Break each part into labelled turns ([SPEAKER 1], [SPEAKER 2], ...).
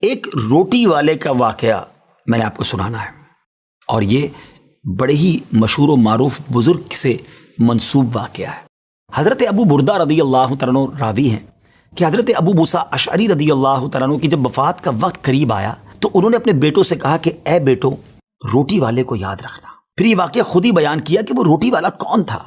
[SPEAKER 1] ایک روٹی والے کا واقعہ میں نے آپ کو سنانا ہے، اور یہ بڑے ہی مشہور و معروف بزرگ سے منسوب واقعہ ہے۔ حضرت ابو بردہ رضی اللہ تعالیٰ عنہ راوی ہیں کہ حضرت ابو موسیٰ اشعری رضی اللہ تعالیٰ عنہ کی جب وفات کا وقت قریب آیا تو انہوں نے اپنے بیٹوں سے کہا کہ اے بیٹو، روٹی والے کو یاد رکھنا۔ پھر یہ واقعہ خود ہی بیان کیا کہ وہ روٹی والا کون تھا۔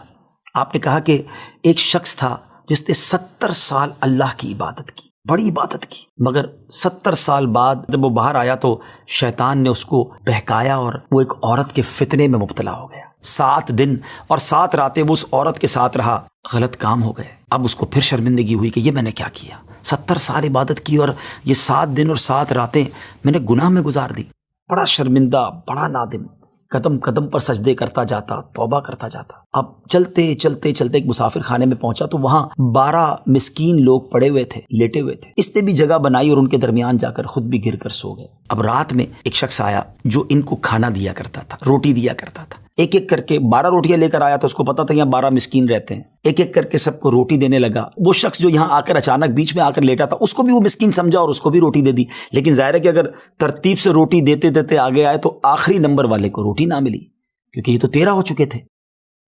[SPEAKER 1] آپ نے کہا کہ ایک شخص تھا جس نے 70 سال اللہ کی عبادت کی، بڑی عبادت کی، مگر 70 سال بعد جب وہ باہر آیا تو شیطان نے اس کو بہکایا اور وہ ایک عورت کے فتنے میں مبتلا ہو گیا۔ 7 دن اور 7 راتیں وہ اس عورت کے ساتھ رہا، غلط کام ہو گئے۔ اب اس کو پھر شرمندگی ہوئی کہ یہ میں نے کیا کیا، 70 سال عبادت کی اور یہ 7 دن اور 7 راتیں میں نے گناہ میں گزار دی۔ بڑا شرمندہ، بڑا نادم، قدم قدم پر سجدے کرتا جاتا، توبہ کرتا جاتا۔ اب چلتے چلتے چلتے ایک مسافر خانے میں پہنچا تو وہاں 12 مسکین لوگ پڑے ہوئے تھے، لیٹے ہوئے تھے۔ اس نے بھی جگہ بنائی اور ان کے درمیان جا کر خود بھی گر کر سو گئے۔ اب رات میں ایک شخص آیا جو ان کو کھانا دیا کرتا تھا، روٹی دیا کرتا تھا۔ ایک ایک کر کے 12 روٹیاں لے کر آیا تھا، اس کو پتا تھا یہاں 12 مسکین رہتے ہیں۔ ایک ایک کر کے سب کو روٹی دینے لگا۔ وہ شخص جو یہاں آ کر اچانک بیچ میں آ کر لیٹا تھا، اس کو بھی وہ مسکین سمجھا اور اس کو بھی روٹی دے دی۔ لیکن ظاہر ہے کہ اگر ترتیب سے روٹی دیتے دیتے آگے آئے تو آخری نمبر والے کو روٹی نہ ملی، کیونکہ یہ تو 13 ہو چکے تھے۔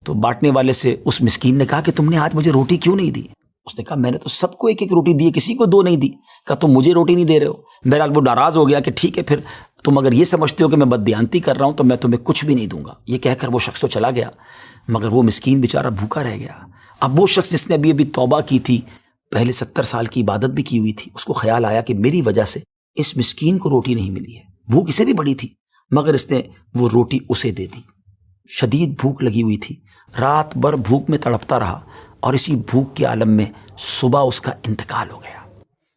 [SPEAKER 1] تو بانٹنے والے سے اس مسکین نے کہا کہ تم نے آج مجھے روٹی کیوں نہیں دی؟ اس نے کہا میں نے تو سب کو ایک ایک روٹی دی، کسی کو 2 نہیں دی۔ کہا تم مجھے روٹی نہیں دے رہے ہو۔ بہرحال وہ ناراض ہو گیا کہ ٹھیک ہے، پھر تم اگر یہ سمجھتے ہو کہ میں بددیانتی کر رہا ہوں تو میں تمہیں کچھ بھی نہیں دوں گا۔ یہ کہہ کر وہ شخص تو چلا گیا، مگر وہ مسکین بیچارہ بھوکا رہ گیا۔ اب وہ شخص جس نے ابھی توبہ کی تھی، پہلے 70 سال کی عبادت بھی کی ہوئی تھی، اس کو خیال آیا کہ میری وجہ سے اس مسکین کو روٹی نہیں ملی ہے۔ بھوک اسے بھی بڑی تھی، مگر اس نے وہ روٹی اسے دے دی۔ شدید بھوک لگی ہوئی تھی، رات بھر بھوک میں تڑپتا رہا اور اسی بھوک کے عالم میں صبح اس کا انتقال ہو گیا۔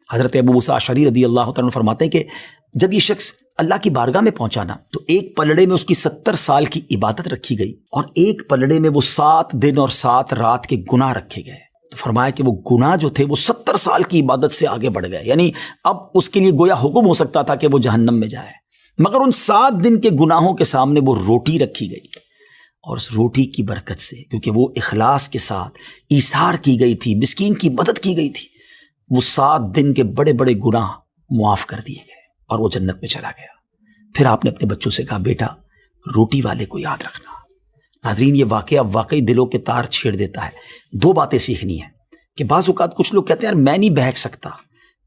[SPEAKER 1] حضرت ابو موسیٰ اشعری رضی اللہ تعالیٰ عنہ فرماتے ہیں کہ جب یہ شخص اللہ کی بارگاہ میں پہنچا نا تو ایک پلڑے میں اس کی 70 سال کی عبادت رکھی گئی اور ایک پلڑے میں وہ 7 دن اور 7 رات کے گناہ رکھے گئے۔ تو فرمایا کہ وہ گناہ جو تھے وہ 70 سال کی عبادت سے آگے بڑھ گئے، یعنی اب اس کے لیے گویا حکم ہو سکتا تھا کہ وہ جہنم میں جائے، مگر ان 7 دن کے گناہوں کے سامنے وہ روٹی رکھی گئی، اور اس روٹی کی برکت سے، کیونکہ وہ اخلاص کے ساتھ ایثار کی گئی تھی، مسکین کی مدد کی گئی تھی، وہ 7 دن کے بڑے بڑے گناہ معاف کر دیے گئے اور وہ جنت میں چلا گیا۔ پھر آپ نے اپنے بچوں سے کہا بیٹا روٹی والے کو یاد رکھنا۔ ناظرین، یہ واقعہ واقعی دلوں کے تار چھیڑ دیتا ہے۔ 2 باتیں سیکھنی ہیں کہ بعض اوقات کچھ لوگ کہتے ہیں یار میں نہیں بہک سکتا،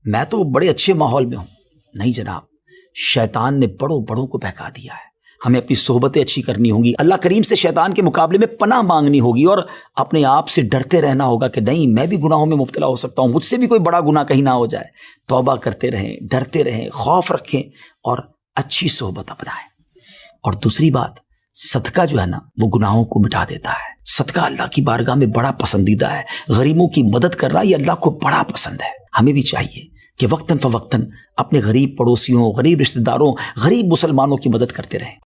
[SPEAKER 1] میں تو بڑے اچھے ماحول میں ہوں۔ نہیں جناب، شیطان نے بڑوں بڑوں کو بہکا دیا ہے۔ ہمیں اپنی صحبتیں اچھی کرنی ہوں گی، اللہ کریم سے شیطان کے مقابلے میں پناہ مانگنی ہوگی اور اپنے آپ سے ڈرتے رہنا ہوگا کہ نہیں میں بھی گناہوں میں مبتلا ہو سکتا ہوں، مجھ سے بھی کوئی بڑا گناہ کہیں نہ ہو جائے۔ توبہ کرتے رہیں، ڈرتے رہیں، خوف رکھیں اور اچھی صحبت اپنائیں۔ اور دوسری بات، صدقہ جو ہے نا وہ گناہوں کو مٹا دیتا ہے۔ صدقہ اللہ کی بارگاہ میں بڑا پسندیدہ ہے، غریبوں کی مدد کرنا یہ اللہ کو بڑا پسند ہے۔ ہمیں بھی چاہیے کہ وقتاً فوقتاً اپنے غریب پڑوسیوں، غریب رشتہ داروں، غریب مسلمانوں کی مدد کرتے رہیں۔